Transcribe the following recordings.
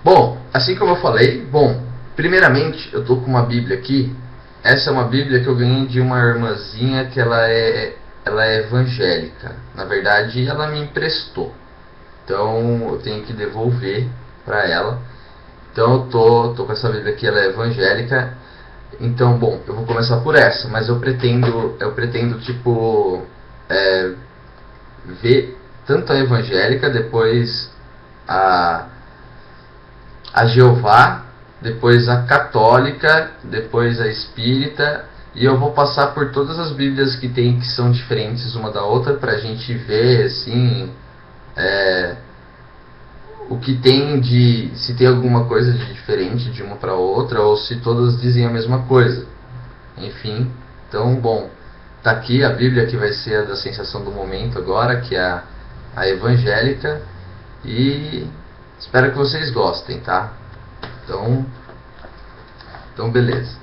Bom, assim como eu falei, primeiramente eu tô com uma Bíblia aqui. Essa é uma Bíblia que eu ganhei de uma irmãzinha que ela é evangélica. Na verdade, ela me emprestou. Então eu tenho que devolver para ela. Então eu tô com essa Bíblia aqui, ela é evangélica. Então, bom, eu vou começar por essa, mas eu pretendo tipo ver tanto a evangélica, depois a a Jeová, depois a católica, depois a espírita, e eu vou passar por todas as Bíblias que tem que são diferentes uma da outra para a gente ver assim o que tem de, se tem alguma coisa de diferente de uma para outra ou se todas dizem a mesma coisa. Enfim, então bom, tá aqui a Bíblia que vai ser a da sensação do momento agora, que é a evangélica, e espero que vocês gostem, tá? Então beleza.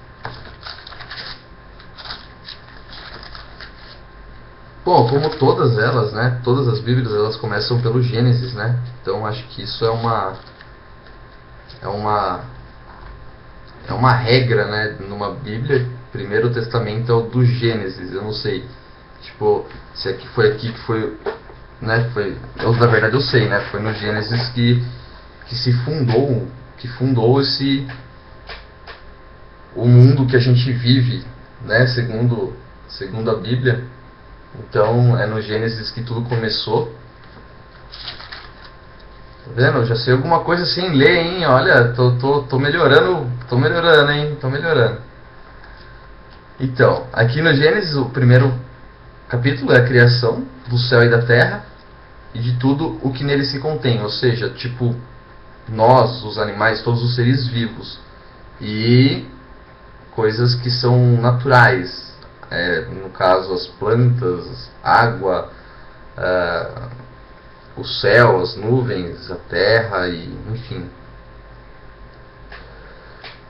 Bom, como todas elas, né? Todas as Bíblias elas começam pelo Gênesis, né? Então acho que isso é uma é uma regra, né? Numa Bíblia, primeiro testamento é o do Gênesis. Eu não sei, tipo, se aqui que foi, né? Na verdade eu sei, né? Foi no Gênesis que se fundou o mundo que a gente vive, né? Segundo a Bíblia. Então é no Gênesis que tudo começou. Tá vendo? Eu já sei alguma coisa sem ler, hein? Olha, tô melhorando, hein? Tô melhorando. Então, aqui no Gênesis, o primeiro capítulo é a criação do céu e da terra e de tudo o que nele se contém, ou seja, tipo, nós, os animais, todos os seres vivos e coisas que são naturais, no caso as plantas, água, o céu, as nuvens, a terra e enfim,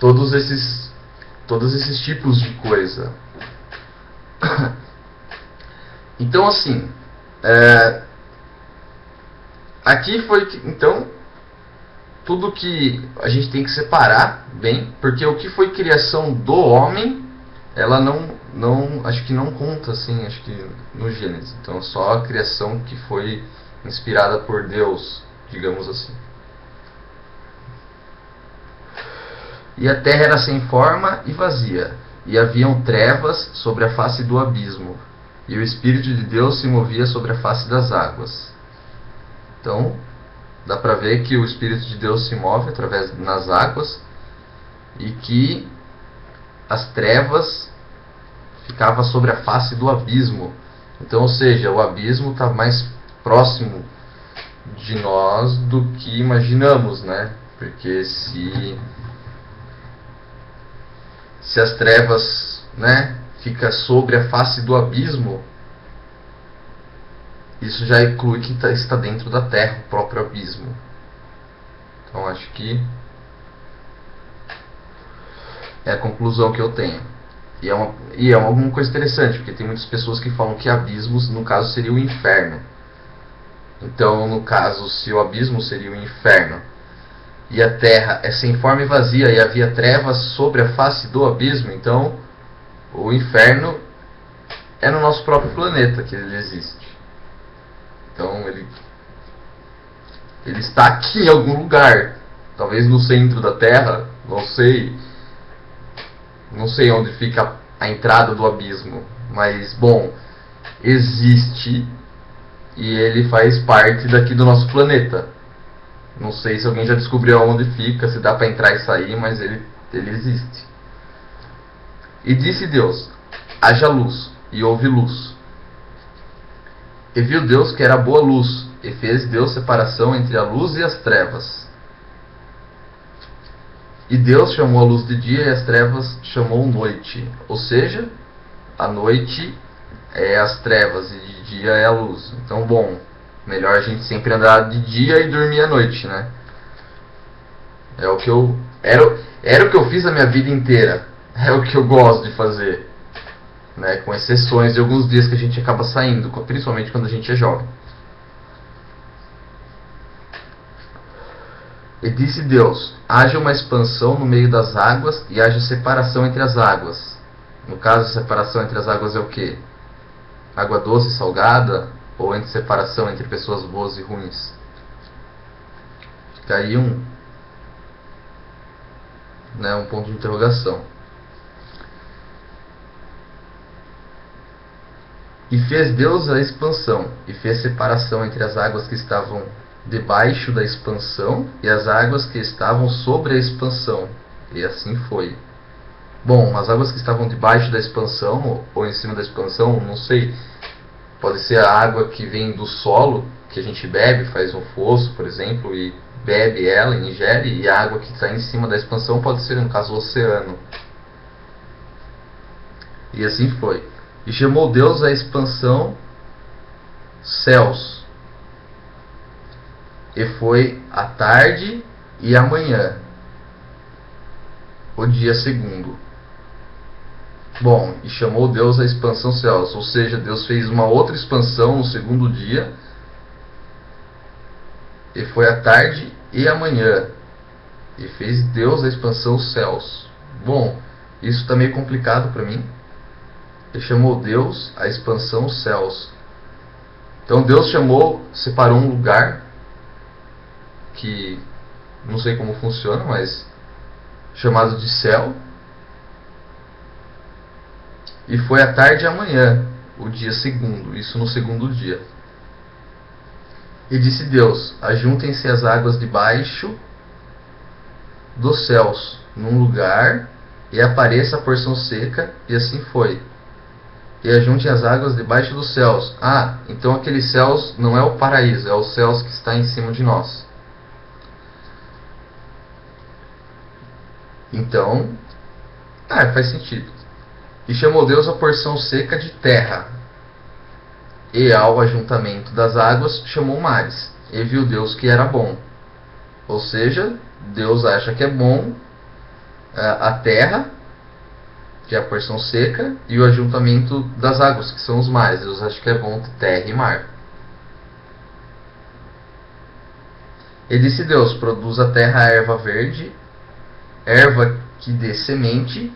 todos esses tipos de coisa. Então assim, aqui foi então tudo que a gente tem que separar bem, porque o que foi criação do homem, ela não acho que não conta assim, acho que no Gênesis. Então só a criação que foi inspirada por Deus, digamos assim. E a terra era sem forma e vazia, e haviam trevas sobre a face do abismo, e o Espírito de Deus se movia sobre a face das águas. Então, dá para ver que o Espírito de Deus se move através nas águas e que as trevas ficavam sobre a face do abismo. Então, ou seja, o abismo está mais próximo de nós do que imaginamos, né? Porque se as trevas, né, fica sobre a face do abismo, isso já inclui que está dentro da terra, o próprio abismo. Então acho que é a conclusão que eu tenho. E é uma coisa interessante, porque tem muitas pessoas que falam que abismos, no caso, seria o inferno. Então, no caso, se o abismo seria o inferno, e a terra é sem forma e vazia, e havia trevas sobre a face do abismo, então o inferno é no nosso próprio planeta que ele existe. Então ele está aqui em algum lugar, talvez no centro da Terra, não sei onde fica a entrada do abismo, mas bom, existe e ele faz parte daqui do nosso planeta. Não sei se alguém já descobriu onde fica, se dá para entrar e sair, mas ele existe. E disse Deus: haja luz, e houve luz. E viu Deus que era boa luz, e fez Deus separação entre a luz e as trevas. E Deus chamou a luz de dia e as trevas chamou noite. Ou seja, a noite é as trevas e de dia é a luz. Então, bom, melhor a gente sempre andar de dia e dormir à noite, né? É o que eu... Era o que eu fiz a minha vida inteira. É o que eu gosto de fazer. Né? Com exceções de alguns dias que a gente acaba saindo, principalmente quando a gente é jovem. E disse Deus: haja uma expansão no meio das águas e haja separação entre as águas. No caso, a separação entre as águas é o quê? Água doce e salgada? Ou entre separação entre pessoas boas e ruins? Fica aí um ponto de interrogação. E fez Deus a expansão, e fez separação entre as águas que estavam debaixo da expansão e as águas que estavam sobre a expansão. E assim foi. Bom, as águas que estavam debaixo da expansão ou em cima da expansão, não sei. Pode ser a água que vem do solo, que a gente bebe, faz um fosso, por exemplo, e bebe ela, ingere, e a água que está em cima da expansão pode ser, no caso, o oceano. E assim foi. E chamou Deus a expansão céus. E foi a tarde e a manhã, o dia segundo. Bom, e chamou Deus a expansão céus, ou seja, Deus fez uma outra expansão no segundo dia, e foi a tarde e a manhã, e fez Deus a expansão céus. Bom, isso está meio complicado para mim. E chamou Deus a expansão céus. Então Deus separou um lugar, que não sei como funciona, mas chamado de céu. E foi a tarde e a manhã, o dia segundo, isso no segundo dia. E disse Deus: ajuntem-se as águas debaixo dos céus, num lugar, e apareça a porção seca, e assim foi. E ajuntem as águas debaixo dos céus. Ah, então aqueles céus não é o paraíso, é os céus que está em cima de nós. Então, faz sentido. E chamou Deus a porção seca de terra, e ao ajuntamento das águas chamou mares. E viu Deus que era bom. Ou seja, Deus acha que é bom a terra, que é a porção seca, e o ajuntamento das águas, que são os mares. Deus acha que é bom terra e mar. E disse Deus: produz a terra a erva verde, erva que dê semente,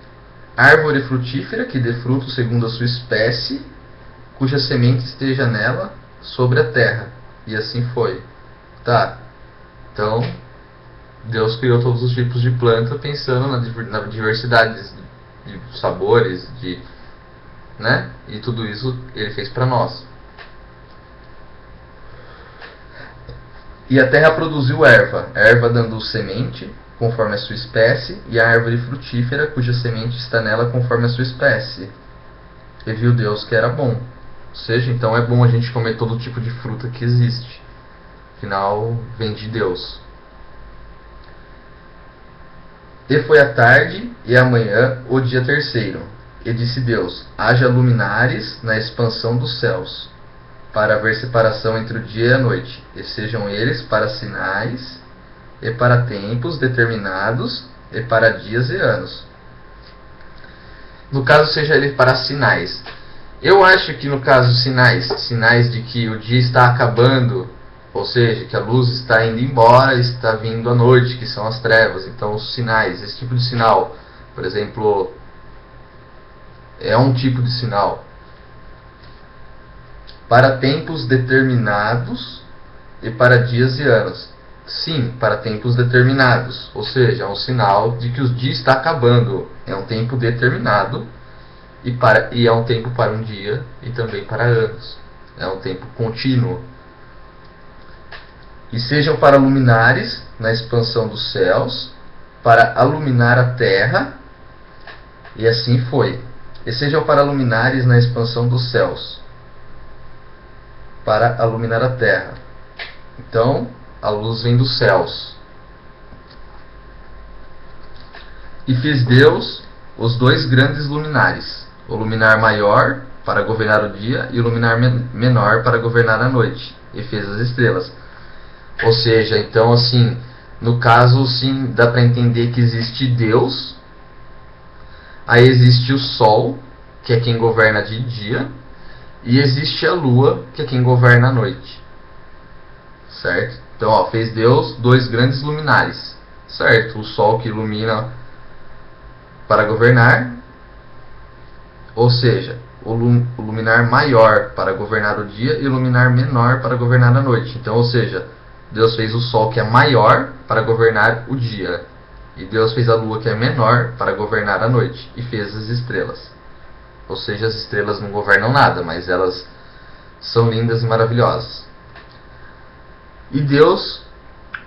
árvore frutífera que dê fruto segundo a sua espécie, cuja semente esteja nela sobre a terra. E assim foi. Tá. Então, Deus criou todos os tipos de planta pensando na diversidade de sabores, e tudo isso Ele fez para nós. E a terra produziu erva dando semente, conforme a sua espécie, e a árvore frutífera, cuja semente está nela conforme a sua espécie. E viu Deus que era bom. Ou seja, então é bom a gente comer todo tipo de fruta que existe. Afinal, vem de Deus. E foi a tarde e a manhã, o dia terceiro. E disse Deus: haja luminares na expansão dos céus, para haver separação entre o dia e a noite, e sejam eles para sinais, e para tempos determinados, e para dias e anos. No caso, seja ele para sinais. Eu acho que no caso sinais de que o dia está acabando, ou seja, que a luz está indo embora, está vindo a noite, que são as trevas. Então os sinais, esse tipo de sinal, por exemplo, é um tipo de sinal. Para tempos determinados e para dias e anos. Sim, para tempos determinados, ou seja, é um sinal de que o dia está acabando. É um tempo determinado e é um tempo para um dia e também para anos. É um tempo contínuo. E sejam para luminares na expansão dos céus, para iluminar a terra, e assim foi. E sejam para luminares na expansão dos céus, para iluminar a terra. Então, a luz vem dos céus. E fez Deus os dois grandes luminares, o luminar maior para governar o dia e o luminar menor para governar a noite. E fez as estrelas. Ou seja, então assim, no caso sim, dá para entender que existe Deus, aí existe o Sol, que é quem governa de dia, e existe a Lua, que é quem governa a noite. Certo? Então, ó, fez Deus dois grandes luminares, certo? O sol que ilumina para governar, ou seja, o luminar maior para governar o dia e o luminar menor para governar a noite. Então, ou seja, Deus fez o sol que é maior para governar o dia, e Deus fez a lua que é menor para governar a noite, e fez as estrelas. Ou seja, as estrelas não governam nada, mas elas são lindas e maravilhosas. E Deus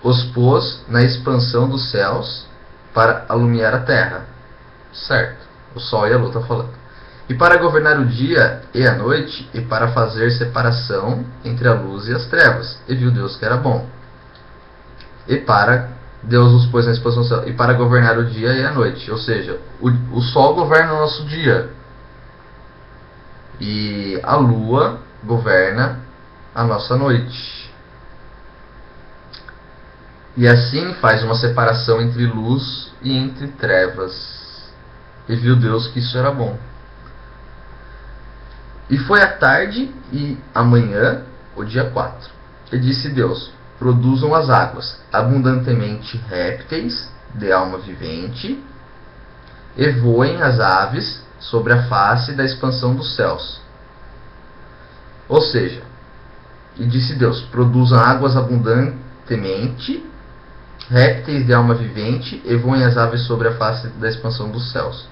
os pôs na expansão dos céus para alumiar a terra. Certo? O sol e a lua está falando. E para governar o dia e a noite, e para fazer separação entre a luz e as trevas. E viu Deus que era bom. E para Deus os pôs na expansão do céu, e para governar o dia e a noite. Ou seja, o sol governa o nosso dia, e a lua governa a nossa noite. E assim faz uma separação entre luz e entre trevas. E viu Deus que isso era bom. E foi a tarde e a manhã, o dia 4. E disse Deus: produzam as águas abundantemente répteis de alma vivente, e voem as aves sobre a face da expansão dos céus. Ou seja, e disse Deus: produzam águas abundantemente répteis de alma vivente, e voem as aves sobre a face da expansão dos céus.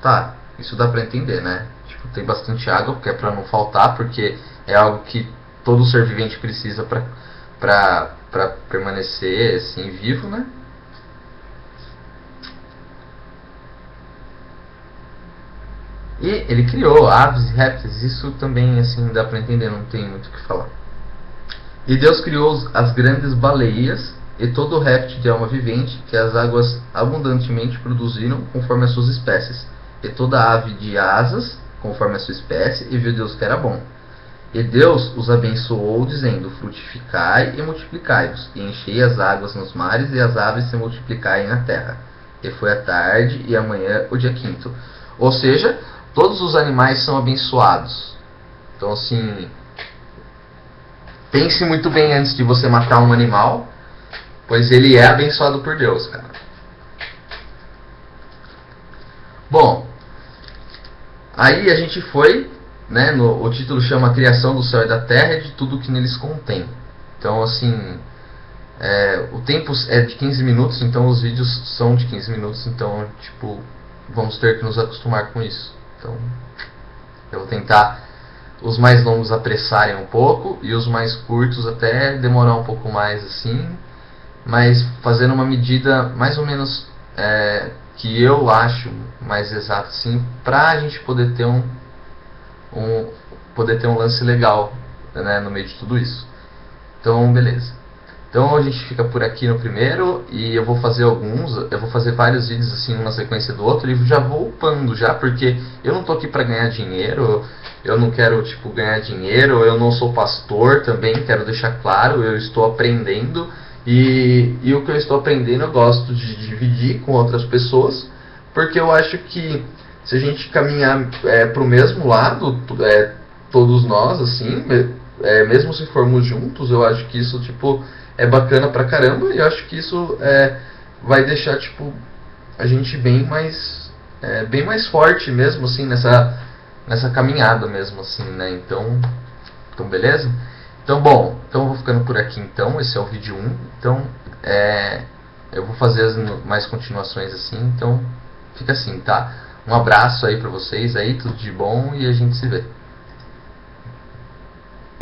Tá, isso dá pra entender, né? Tipo, tem bastante água, porque é pra não faltar, porque é algo que todo ser vivente precisa pra permanecer assim vivo, né? E ele criou aves e répteis, isso também assim dá pra entender, não tem muito o que falar. E Deus criou as grandes baleias e todo réptil de alma vivente que as águas abundantemente produziram conforme as suas espécies, e toda ave de asas conforme a sua espécie, e viu Deus que era bom. E Deus os abençoou, dizendo: frutificai e multiplicai-vos, e enchei as águas nos mares, e as aves se multiplicaem na terra. E foi a tarde e a manhã, o dia 5º. Ou seja, todos os animais são abençoados. Então, assim, pense muito bem antes de você matar um animal, pois ele é abençoado por Deus, cara. Bom, aí a gente foi, né, o título chama A Criação do Céu e da Terra e de tudo que neles contém. Então, assim, o tempo é de 15 minutos, então os vídeos são de 15 minutos, então, tipo, vamos ter que nos acostumar com isso. Então, eu vou tentar os mais longos apressarem um pouco e os mais curtos até demorar um pouco mais, assim, mas fazendo uma medida mais ou menos que eu acho mais exata, assim, pra a gente poder ter poder ter um lance legal, né, no meio de tudo isso. Então, beleza. Então a gente fica por aqui no primeiro, e eu vou fazer vários vídeos assim, uma sequência do outro, e já vou upando já, porque eu não tô aqui pra ganhar dinheiro, eu não quero, tipo, ganhar dinheiro, eu não sou pastor também, quero deixar claro, eu estou aprendendo, e o que eu estou aprendendo eu gosto de dividir com outras pessoas, porque eu acho que se a gente caminhar pro mesmo lado, todos nós, assim, mesmo se formos juntos, eu acho que isso, tipo, é bacana pra caramba, e eu acho que isso vai deixar, tipo, a gente bem mais forte mesmo, assim, nessa caminhada mesmo, assim, né? Então beleza? Então, bom, então eu vou ficando por aqui, então. Esse é o vídeo 1, então eu vou fazer mais continuações assim, então fica assim, tá? Um abraço aí pra vocês aí, tudo de bom, e a gente se vê.